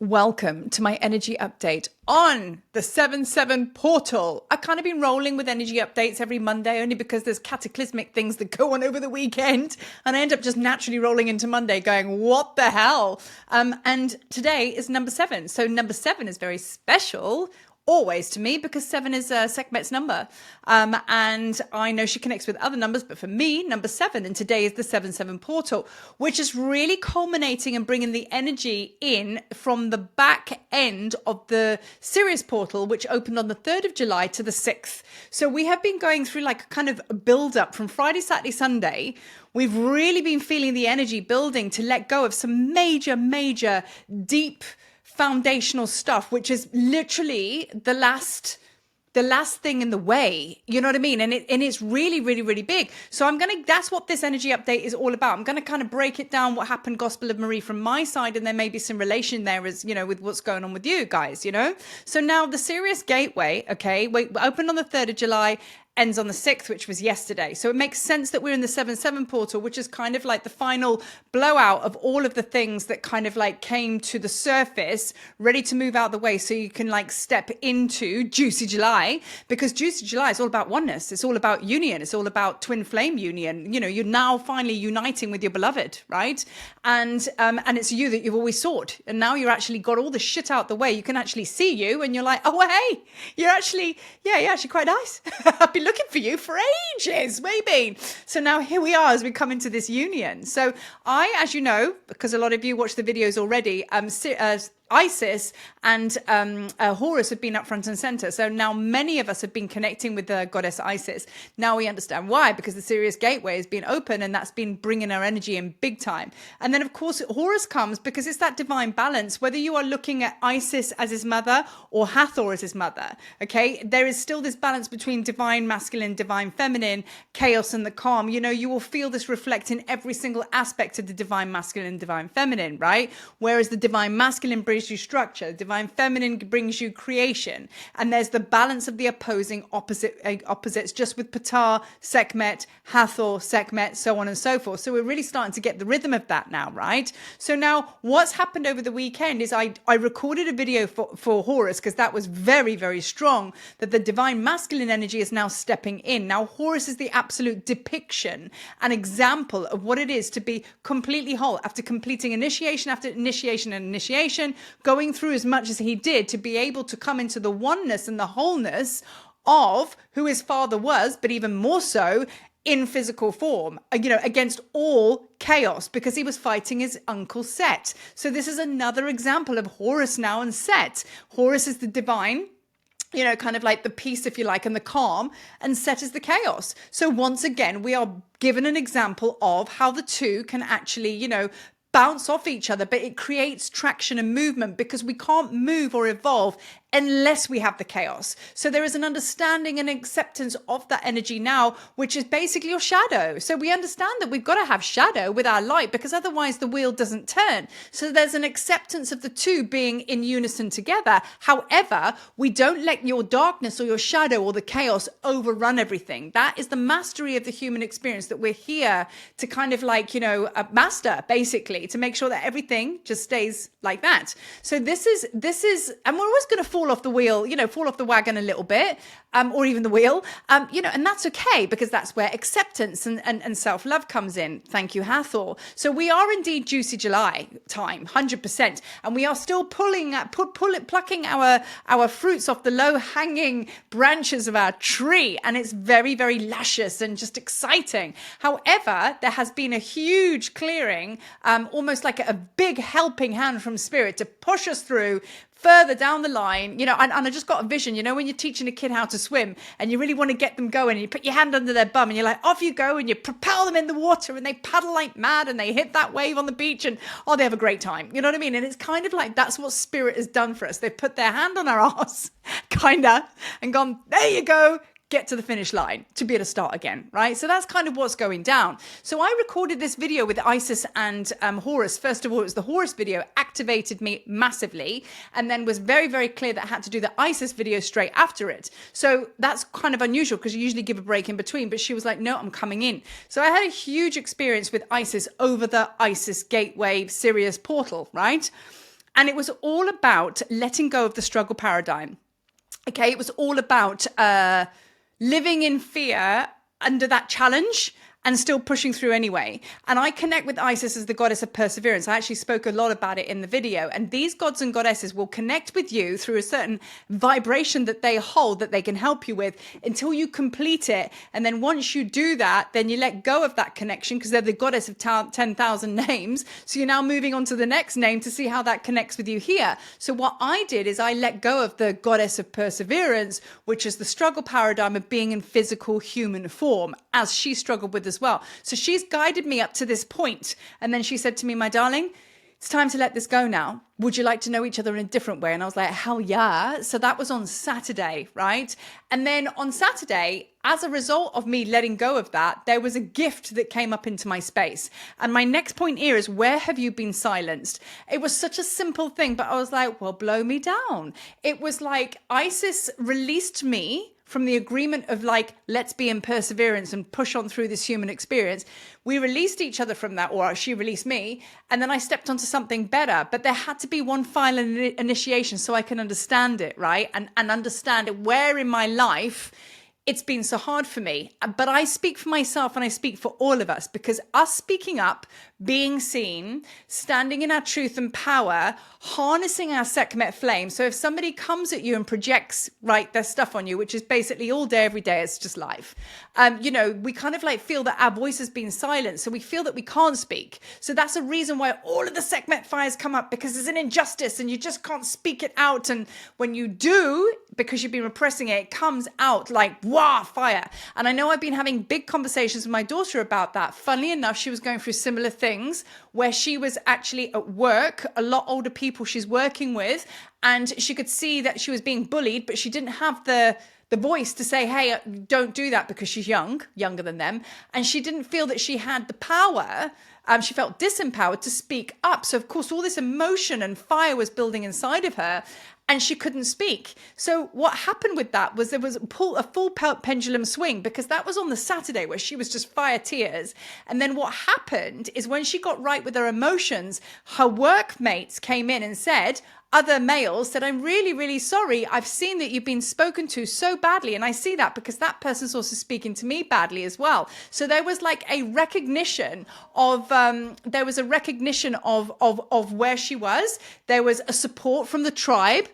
Welcome to my energy update on the 7/7 portal. I've kind of been rolling with energy updates every Monday only because there's cataclysmic things that go on over the weekend. And I end up just naturally rolling into Monday going, what the hell? And today is number 7. So number 7 is very special. Always to me, because 7 is Sekhmet's number. And I know she connects with other numbers, but for me, number 7, and today is the 7/7 portal, which is really culminating and bringing the energy in from the back end of the Sirius portal, which opened on the 3rd of July to the 6th. So we have been going through like a kind of build up from Friday, Saturday, Sunday. We've really been feeling the energy building to let go of some major, deep, foundational stuff, which is literally the last thing in the way, you know what I mean? And it's really big. So that's what this energy update is all about. I'm going to kind of break it down, what happened, Gospel of Marie from my side, and there may be some relation there as, you know, with what's going on with you guys, you know? So now the Sirius Gateway, okay, we opened on the 3rd of July, ends on the 6th, which was yesterday. So it makes sense that we're in the 7/7 portal, which is kind of like the final blowout of all of the things that kind of like came to the surface, ready to move out the way so you can like step into Juicy July, because Juicy July is all about oneness. It's all about union. It's all about twin flame union. You know, you're now finally uniting with your beloved, right? And it's you that you've always sought. And now you're actually got all the shit out the way. You can actually see you and you're like, oh, hey, you're actually quite nice. I've been looking for you for ages. Where you been? So now here we are as we come into this union. So as you know, because a lot of you watch the videos already, Isis and Horus have been up front and center. So now many of us have been connecting with the goddess Isis. Now we understand why, because the Sirius Gateway has been open and that's been bringing our energy in big time. And then of course Horus comes because it's that divine balance, whether you are looking at Isis as his mother or Hathor as his mother, okay? There is still this balance between divine masculine, divine feminine, chaos and the calm. You know, you will feel this reflect in every single aspect of the divine masculine and divine feminine, right? Whereas the divine masculine brings you structure, divine feminine brings you creation, and there's the balance of the opposing opposites, just with Ptah, Sekhmet, Hathor, Sekhmet, so on and so forth. So we're really starting to get the rhythm of that now, right? So now what's happened over the weekend is I recorded a video for Horus, because that was very strong, that the divine masculine energy is now stepping in. Now Horus is the absolute depiction, an example of what it is to be completely whole after completing initiation after initiation and initiation, going through as much as he did to be able to come into the oneness and the wholeness of who his father was, but even more so in physical form, you know, against all chaos, because he was fighting his uncle Set. So this is another example of Horus now and Set. Horus is the divine, you know, kind of like the peace, if you like, and the calm, and Set is the chaos. So once again, we are given an example of how the two can actually, you know, bounce off each other, but it creates traction and movement, because we can't move or evolve unless we have the chaos. So there is an understanding and acceptance of that energy now, which is basically your shadow. So we understand that we've got to have shadow with our light, because otherwise the wheel doesn't turn. So there's an acceptance of the two being in unison together. However, we don't let your darkness or your shadow or the chaos overrun everything. That is the mastery of the human experience that we're here to kind of like, you know, master, basically, to make sure that everything just stays like that. So this is, and we're always going to fall off the wheel, you know, fall off the wagon a little bit, or even the wheel, you know, and that's okay, because that's where acceptance and self-love comes in. Thank you, Hathor. So we are indeed Juicy July time, 100%. And we are still plucking our fruits off the low-hanging branches of our tree. And it's very luscious and just exciting. However, there has been a huge clearing, almost like a big helping hand from spirit to push us through further down the line, you know, and I just got a vision, you know, when you're teaching a kid how to swim and you really want to get them going, and you put your hand under their bum and you're like, off you go, and you propel them in the water and they paddle like mad and they hit that wave on the beach and, oh, they have a great time. You know what I mean? And it's kind of like, that's what spirit has done for us. They've put their hand on our arse, kinda, and gone, there you go. Get to the finish line to be able to start again, right? So that's kind of what's going down. So I recorded this video with Isis and Horus. First of all, it was the Horus video, activated me massively, and then was very clear that I had to do the Isis video straight after it. So that's kind of unusual, because you usually give a break in between, but she was like, no, I'm coming in. So I had a huge experience with Isis over the Isis Gateway Sirius portal, right? And it was all about letting go of the struggle paradigm. Okay, it was all about living in fear under that challenge and still pushing through anyway. And I connect with Isis as the goddess of perseverance. I actually spoke a lot about it in the video. And these gods and goddesses will connect with you through a certain vibration that they hold, that they can help you with, until you complete it. And then once you do that, then you let go of that connection, because they're the goddess of 10,000 names. So you're now moving on to the next name to see how that connects with you here. So what I did is I let go of the goddess of perseverance, which is the struggle paradigm of being in physical human form, as she struggled with as well. So she's guided me up to this point. And then she said to me, my darling, it's time to let this go now. Would you like to know each other in a different way? And I was like, hell yeah. So that was on Saturday, right? And then on Saturday, as a result of me letting go of that, there was a gift that came up into my space. And my next point here is, where have you been silenced? It was such a simple thing, but I was like, well, blow me down. It was like Isis released me from the agreement of like, let's be in perseverance and push on through this human experience. We released each other from that, or she released me, and then I stepped onto something better. But there had to be one final initiation so I can understand it, right? And understand where in my life it's been so hard for me. But I speak for myself and I speak for all of us, because us speaking up, being seen, standing in our truth and power, harnessing our Sekhmet flame. So if somebody comes at you and projects, right, their stuff on you, which is basically all day, every day, it's just life. We kind of like feel that our voice has been silenced. So we feel that we can't speak. So that's a reason why all of the Sekhmet fires come up, because there's an injustice and you just can't speak it out. And when you do, because you've been repressing it, it comes out like, wah, fire. And I know I've been having big conversations with my daughter about that. Funnily enough, she was going through similar things where she was actually at work, a lot older people she's working with, and she could see that she was being bullied, but she didn't have the voice to say, hey, don't do that, because she's younger than them. And she didn't feel that she had the power. She felt disempowered to speak up. So of course, all this emotion and fire was building inside of her, and she couldn't speak. So what happened with that was there was a full pendulum swing, because that was on the Saturday where she was just fire tears. And then what happened is, when she got right with her emotions, her workmates came in and said, other males said, I'm really, really sorry. I've seen that you've been spoken to so badly. And I see that because that person's also speaking to me badly as well. So there was like a recognition of, where she was. There was a support from the tribe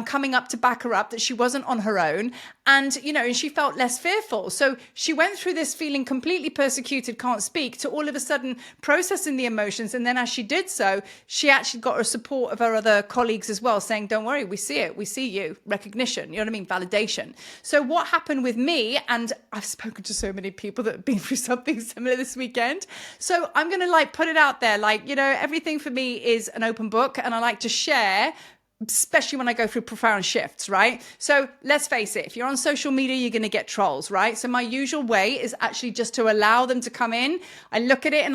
coming up to back her up, that she wasn't on her own. And, and she felt less fearful. So she went through this feeling completely persecuted, can't speak, to all of a sudden processing the emotions. And then as she did so, she actually got her support of her other colleagues as well, saying, don't worry, we see it. We see you. Recognition. You know what I mean? Validation. So what happened with me, and I've spoken to so many people that have been through something similar this weekend. So I'm going to put it out there. Everything for me is an open book, and I like to share, especially when I go through profound shifts, right? So let's face it, if you're on social media, you're going to get trolls, right? So my usual way is actually just to allow them to come in. I look at it and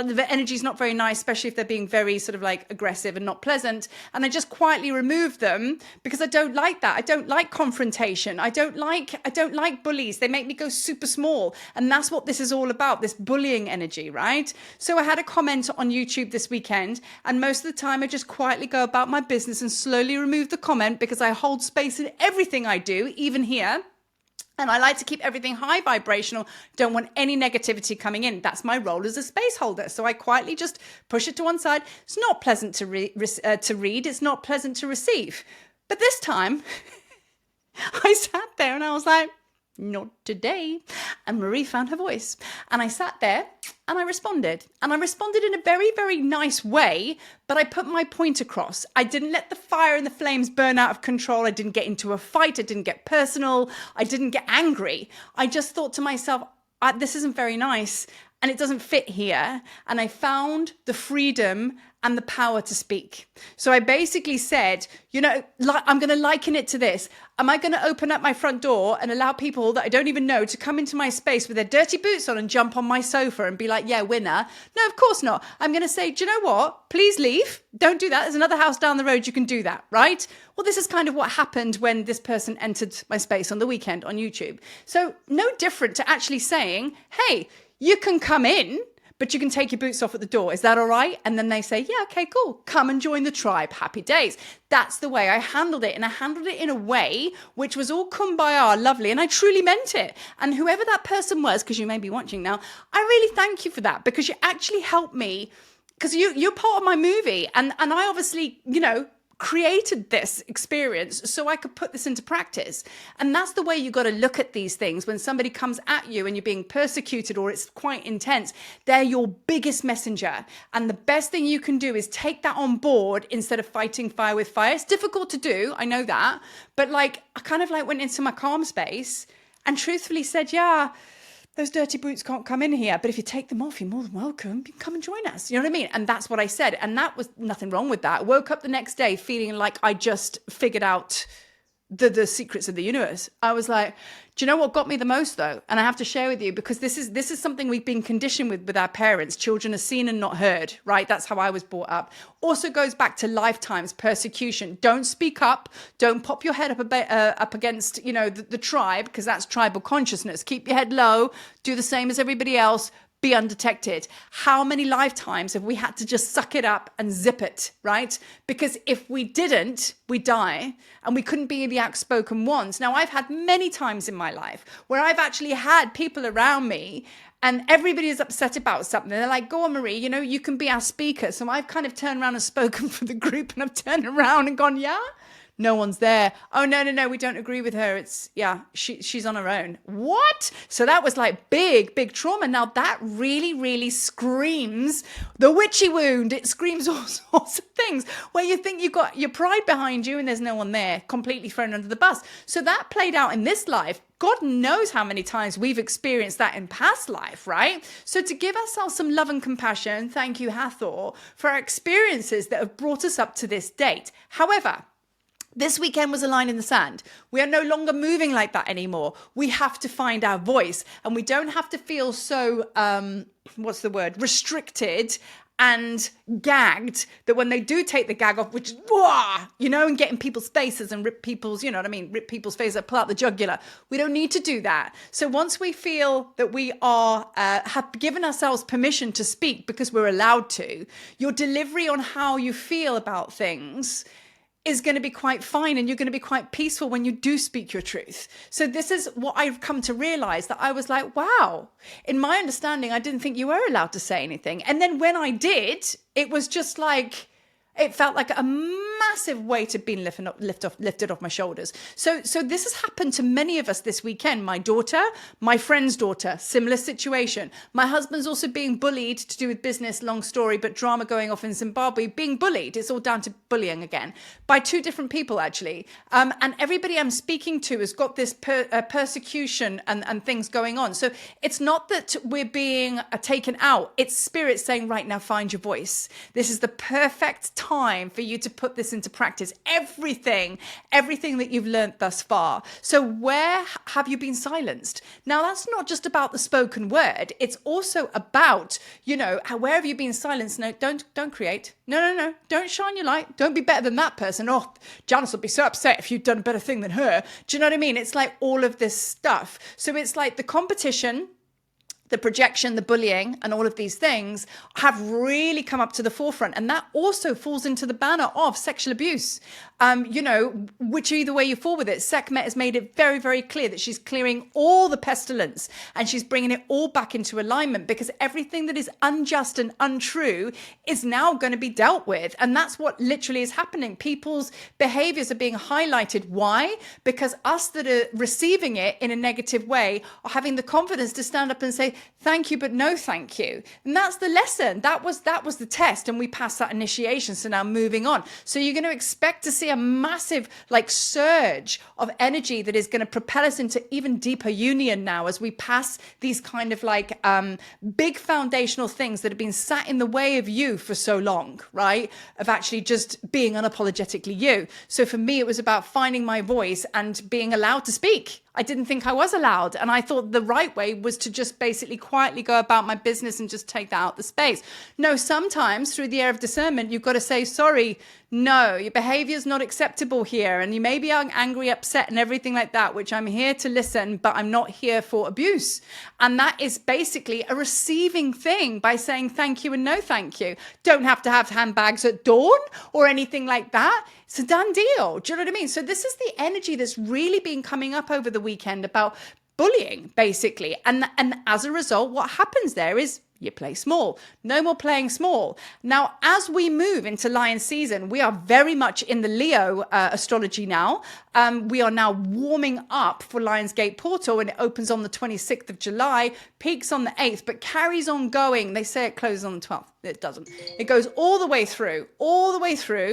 the energy's not very nice, especially if they're being very sort of aggressive and not pleasant. And I just quietly remove them, because I don't like that. I don't like confrontation. I don't like bullies. They make me go super small. And that's what this is all about, this bullying energy, right? So I had a comment on YouTube this weekend, and most of the time I just quietly go about my business and slowly remove the comment, because I hold space in everything I do, even here. And I like to keep everything high vibrational. Don't want any negativity coming in. That's my role as a space holder. So I quietly just push it to one side. It's not pleasant to read. It's not pleasant to receive. But this time I sat there and I was like, not today. And Marie found her voice. And I sat there and I responded. And I responded in a very, very nice way, but I put my point across. I didn't let the fire and the flames burn out of control. I didn't get into a fight. I didn't get personal. I didn't get angry. I just thought to myself, this isn't very nice and it doesn't fit here. And I found the freedom and the power to speak. So I basically said, I'm going to liken it to this. Am I going to open up my front door and allow people that I don't even know to come into my space with their dirty boots on and jump on my sofa and be like, yeah, winner? No, of course not. I'm going to say, do you know what? Please leave. Don't do that. There's another house down the road. You can do that, right? Well, this is kind of what happened when this person entered my space on the weekend on YouTube. So no different to actually saying, hey, you can come in, but you can take your boots off at the door. Is that all right? And then they say, yeah, okay, cool. Come and join the tribe. Happy days. That's the way I handled it. And I handled it in a way which was all kumbaya, lovely. And I truly meant it. And whoever that person was, because you may be watching now, I really thank you for that, because you actually helped me, because you're part of my movie. And I obviously, created this experience so I could put this into practice. And that's the way you got to look at these things. When somebody comes at you and you're being persecuted or it's quite intense, they're your biggest messenger. And the best thing you can do is take that on board instead of fighting fire with fire. It's difficult to do, I know that. But I kind of went into my calm space and truthfully said, yeah, those dirty boots can't come in here. But if you take them off, you're more than welcome. You can come and join us. You know what I mean? And that's what I said. And that was nothing wrong with that. I woke up the next day feeling like I just figured out the secrets of the universe. I was like, do you know what got me the most though? And I have to share with you, because this is something we've been conditioned with our parents. Children are seen and not heard, right? That's how I was brought up. Also goes back to lifetimes persecution. Don't speak up. Don't pop your head up against, the tribe, because that's tribal consciousness. Keep your head low. Do the same as everybody else. Be undetected. How many lifetimes have we had to just suck it up and zip it, right? Because if we didn't, we die, and we couldn't be the outspoken ones. Now, I've had many times in my life where I've actually had people around me and everybody is upset about something. They're like, go on, Marie, you can be our speaker. So I've kind of turned around and spoken for the group, and I've turned around and gone, yeah? No one's there. Oh, no, we don't agree with her. She's on her own. What? So that was big trauma. Now that really, really screams the witchy wound. It screams all sorts of things where you think you've got your pride behind you and there's no one there, completely thrown under the bus. So that played out in this life. God knows how many times we've experienced that in past life, right? So to give ourselves some love and compassion, thank you, Hathor, for our experiences that have brought us up to this date. However, this weekend was a line in the sand. We are no longer moving like that anymore. We have to find our voice, and we don't have to feel so, restricted and gagged, that when they do take the gag off, which, and get in people's faces and rip people's, rip people's faces, pull out the jugular. We don't need to do that. So once we feel that we are, have given ourselves permission to speak because we're allowed to, your delivery on how you feel about things is going to be quite fine, and you're going to be quite peaceful when you do speak your truth. So this is what I've come to realize, that I was like, wow, in my understanding, I didn't think you were allowed to say anything. And then when I did, it was just it felt like a massive weight had been lifted off my shoulders. So this has happened to many of us this weekend. My daughter, my friend's daughter, similar situation. My husband's also being bullied to do with business, long story, but drama going off in Zimbabwe, being bullied. It's all down to bullying again by two different people, actually. And everybody I'm speaking to has got this persecution and things going on. So it's not that we're being taken out. It's spirit saying, right now, find your voice. This is the perfect time for you to put this into practice. Everything that you've learned thus far. So where have you been silenced? Now, that's not just about the spoken word. It's also about, where have you been silenced? No, don't create. No. Don't shine your light. Don't be better than that person. Oh, Janice will be so upset if you've done a better thing than her. Do you know what I mean? It's like all of this stuff. So it's like the competition, the projection, the bullying, and all of these things have really come up to the forefront. And that also falls into the banner of sexual abuse, which either way you fall with it. Sekhmet has made it very, very clear that she's clearing all the pestilence and she's bringing it all back into alignment, because everything that is unjust and untrue is now going to be dealt with. And that's what literally is happening. People's behaviors are being highlighted. Why? Because us that are receiving it in a negative way are having the confidence to stand up and say, thank you, but no thank you. And that's the lesson. That was the test, and we passed that initiation. So now moving on. So you're going to expect to see a massive surge of energy that is going to propel us into even deeper union now, as we pass these kind of big foundational things that have been sat in the way of you for so long, right? Of actually just being unapologetically you. So for me, it was about finding my voice and being allowed to speak. I didn't think I was allowed. And I thought the right way was to just basically quietly go about my business and just take that out the space. No, sometimes through the air of discernment, you've got to say, sorry, No, your behavior is not acceptable here. And you may be angry, upset, and everything like that, which I'm here to listen, but I'm not here for abuse. And that is basically a receiving thing by saying thank you and no thank you. Don't have to have handbags at dawn or anything like that. It's a done deal. Do you know what I mean? So this is the energy that's really been coming up over the weekend about bullying, basically. And as a result, what happens there is you play small. No more playing small. Now, as we move into Lion season, we are very much in the Leo astrology now. We are now warming up for Lionsgate Portal, and it opens on the 26th of July, peaks on the 8th, but carries on going. They say it closes on the 12th. It doesn't. It goes all the way through.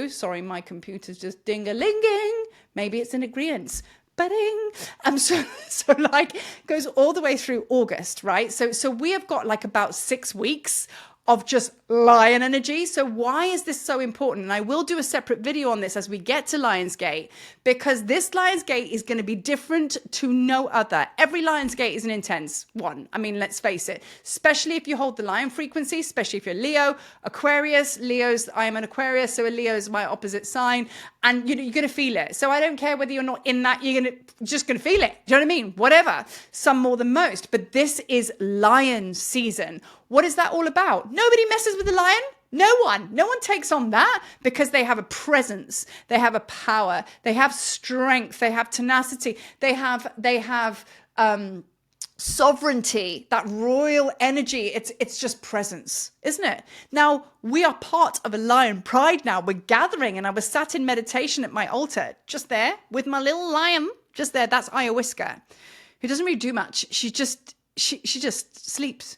Sorry, my computer's just ding-a-linging. Maybe it's in agreement. Ba-ding. So like goes all the way through August, right? So we have got like about 6 weeks of just lion energy. So why is this so important? And I will do a separate video on this as we get to Lionsgate, because this Lionsgate is going to be different to no other. Every Lionsgate is an intense one. I mean, let's face it, especially if you hold the lion frequency, especially if you're Leo, Aquarius. I am an Aquarius, so a Leo is my opposite sign. And you're going to feel it. So I don't care whether you're not in that, you're just going to feel it. Do you know what I mean? Whatever. Some more than most. But this is lion season. What is that all about? Nobody messes with the lion. No one takes on that, because they have a presence. They have a power. They have strength. They have tenacity. They have sovereignty, that royal energy. It's just presence, isn't it? Now, we are part of a lion pride now. We're gathering, and I was sat in meditation at my altar, just there with my little lion, just there. That's Ayahuasca, who doesn't really do much. She just sleeps.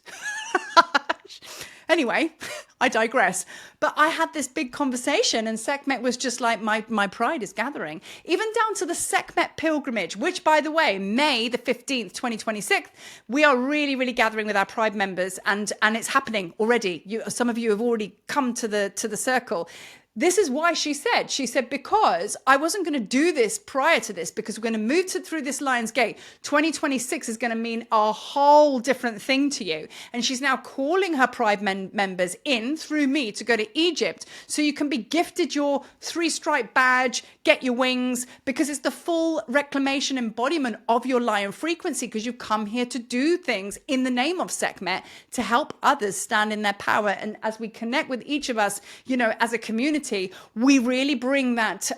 Anyway, I digress. But I had this big conversation, and Sekhmet was just like, my pride is gathering. Even down to the Sekhmet pilgrimage, which, by the way, May the 15th, 2026, we are really, really gathering with our pride members, and it's happening already. Some of you have already come to the circle. This is why she said, because I wasn't going to do this prior to this, because we're going to move through this Lion's Gate. 2026 is going to mean a whole different thing to you. And she's now calling her Pride members in through me to go to Egypt, so you can be gifted your 3-stripe badge, get your wings, because it's the full reclamation embodiment of your lion frequency, because you come here to do things in the name of Sekhmet to help others stand in their power. And as we connect with each of us, as a community, we really bring that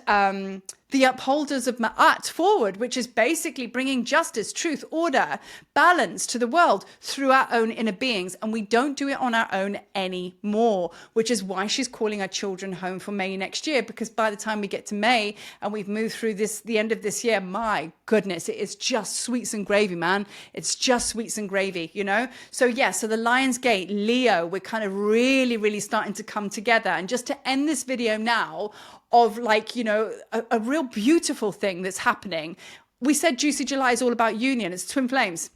the upholders of Ma'at forward, which is basically bringing justice, truth, order, balance to the world through our own inner beings. And we don't do it on our own anymore, which is why she's calling our children home for May next year, because by the time we get to May and we've moved through the end of this year, my goodness, it is just sweets and gravy, man. It's just sweets and gravy, So so the Lion's Gate, Leo, we're kind of really, really starting to come together. And just to end this video now of a real beautiful thing that's happening. We said Juicy July is all about union. It's twin flames.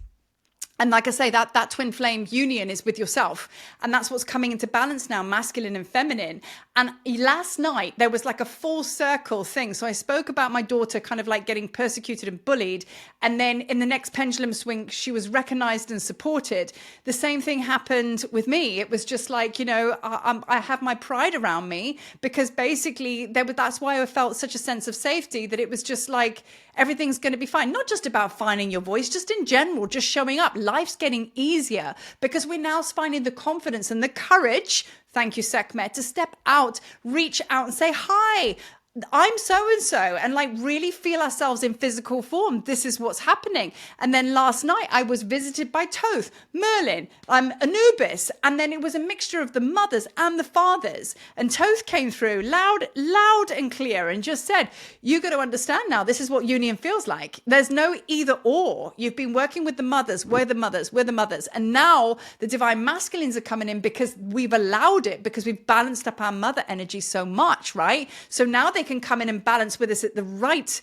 And like I say, that twin flame union is with yourself. And that's what's coming into balance now, masculine and feminine. And last night, there was like a full circle thing. So I spoke about my daughter kind of like getting persecuted and bullied. And then in the next pendulum swing, she was recognized and supported. The same thing happened with me. It was just like, I have my pride around me, because basically that's why I felt such a sense of safety, that it was just like, everything's going to be fine. Not just about finding your voice, just in general, just showing up. Life's getting easier, because we're now finding the confidence and the courage, thank you, Sekhmet, to step out, reach out and say, hi, I'm so-and-so, and like really feel ourselves in physical form. This is what's happening. And then last night I was visited by Thoth, Merlin, Anubis, and then it was a mixture of the mothers and the fathers. And Thoth came through loud and clear and just said, you got to understand now, this is what union feels like. There's no either or. You've been working with the mothers, we're the mothers. And now the divine masculines are coming in, because we've allowed it, because we've balanced up our mother energy so much, right? So now they can come in and balance with us at the right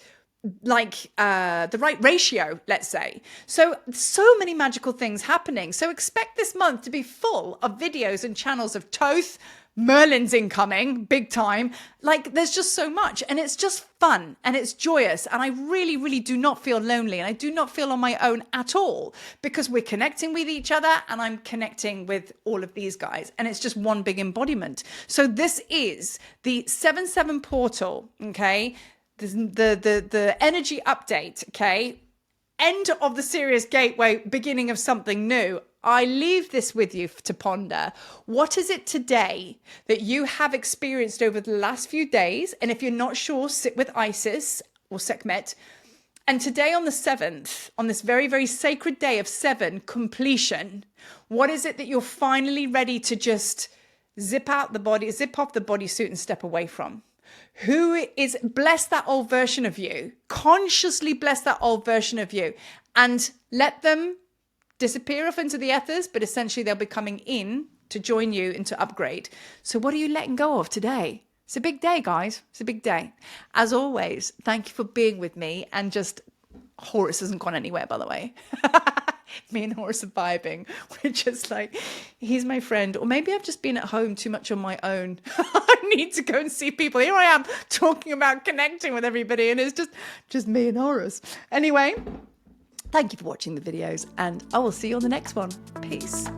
ratio, let's say. So many magical things happening. So expect this month to be full of videos and channels of Thoth, Merlin's incoming, big time. Like, there's just so much, and it's just fun, and it's joyous, and I really, really do not feel lonely, and I do not feel on my own at all, because we're connecting with each other, and I'm connecting with all of these guys, and it's just one big embodiment. So this is the 7/7 portal, okay? The energy update, okay? End of the Sirius Gateway, beginning of something new. I leave this with you to ponder. What is it today that you have experienced over the last few days? And if you're not sure, sit with Isis or Sekhmet. And today on the 7th, on this very, very sacred day of 7 completion, what is it that you're finally ready to just zip off the bodysuit and step away from? Who is, bless that old version of you, consciously bless that old version of you, and let them disappear off into the ethers, but essentially they'll be coming in to join you and to upgrade. So what are you letting go of today? It's a big day, guys. It's a big day. As always, thank you for being with me. And just, Horus hasn't gone anywhere, by the way. Me and Horus are vibing. We're just like, he's my friend. Or maybe I've just been at home too much on my own. I need to go and see people. Here I am talking about connecting with everybody, and it's just me and Horus. Anyway, thank you for watching the videos, and I will see you on the next one. Peace.